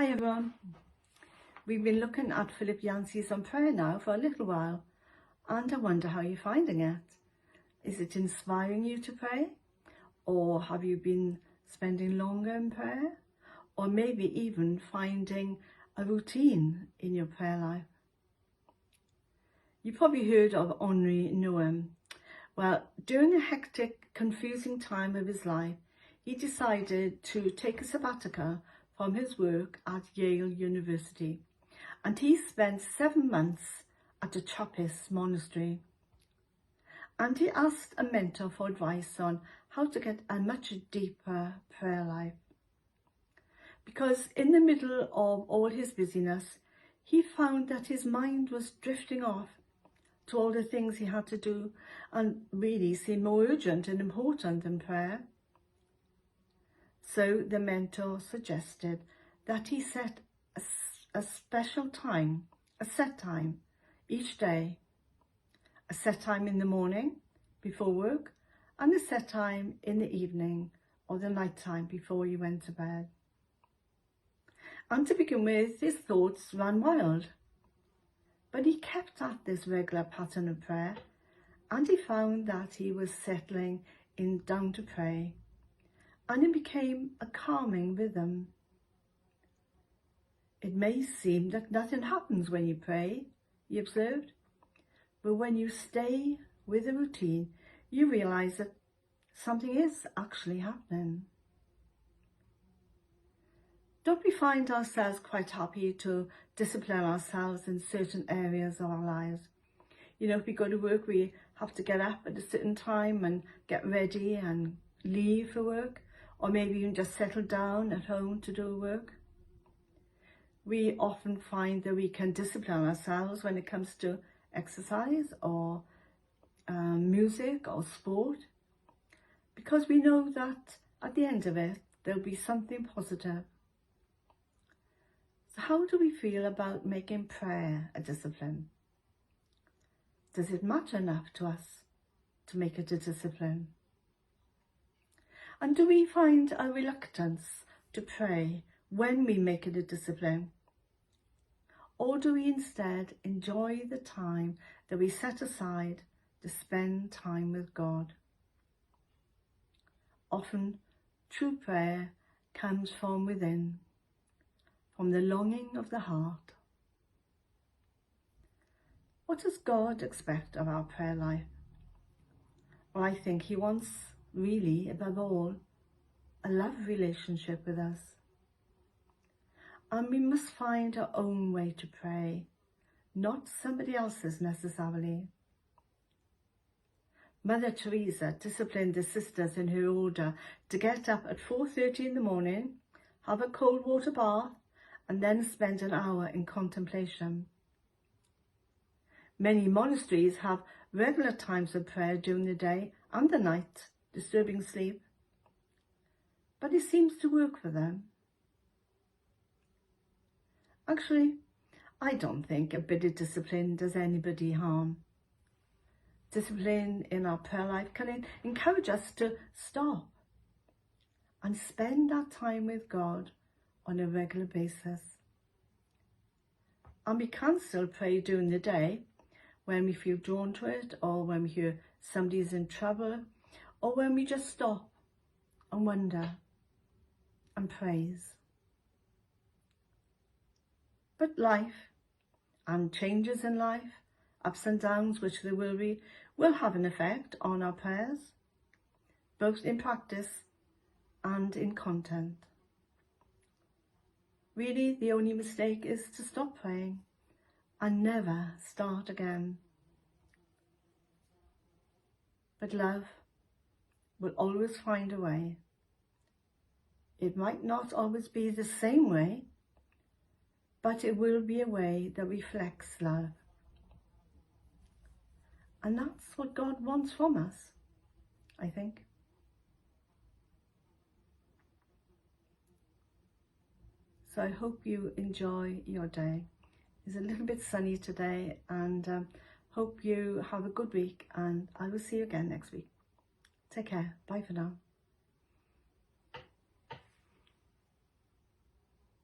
Hi everyone. We've been looking at Philip Yancey's on prayer now for a little while, and I wonder how you're finding it. Is it inspiring you to pray? Or have you been spending longer in prayer? Or maybe even finding a routine in your prayer life? You probably heard of Henri Nouwen. Well, during a hectic, confusing time of his life, he decided to take a sabbatical from his work at Yale University, and he spent 7 months at a Trappist monastery. And he asked a mentor for advice on how to get a much deeper prayer life. Because in the middle of all his busyness, he found that his mind was drifting off to all the things he had to do and really seemed more urgent and important than prayer. So the mentor suggested that he set a special time, a set time each day, a set time in the morning before work and a set time in the evening or the night time before he went to bed. And to begin with, his thoughts ran wild, but he kept at this regular pattern of prayer, and he found that he was settling down to pray, and it became a calming rhythm. It may seem that nothing happens when you pray, he observed, but when you stay with a routine, you realise that something is actually happening. Don't we find ourselves quite happy to discipline ourselves in certain areas of our lives? You know, if we go to work, we have to get up at a certain time and get ready and leave for work, or maybe even just settle down at home to do work. We often find that we can discipline ourselves when it comes to exercise or music or sport, because we know that at the end of it, there'll be something positive. So how do we feel about making prayer a discipline? Does it matter enough to us to make it a discipline? And do we find a reluctance to pray when we make it a discipline? Or do we instead enjoy the time that we set aside to spend time with God? Often, true prayer comes from within, from the longing of the heart. What does God expect of our prayer life? Well, I think he wants, really, above all, a love relationship with us. And we must find our own way to pray, not somebody else's necessarily. Mother Teresa disciplined the sisters in her order to get up at 4:30 in the morning, have a cold water bath, and then spend an hour in contemplation. Many monasteries have regular times of prayer during the day and the night, disturbing sleep. But it seems to work for them. Actually, I don't think a bit of discipline does anybody harm. Discipline in our prayer life can encourage us to stop and spend that time with God on a regular basis. And we can still pray during the day when we feel drawn to it, or when we hear somebody is in trouble, or when we just stop and wonder and praise. But life and changes in life, ups and downs, which there will be, will have an effect on our prayers, both in practice and in content. Really, the only mistake is to stop praying and never start again. But love will always find a way. It might not always be the same way, but it will be a way that reflects love. And that's what God wants from us, I think. So I hope you enjoy your day. It's a little bit sunny today, and hope you have a good week, and I will see you again next week. Take care. Bye for now.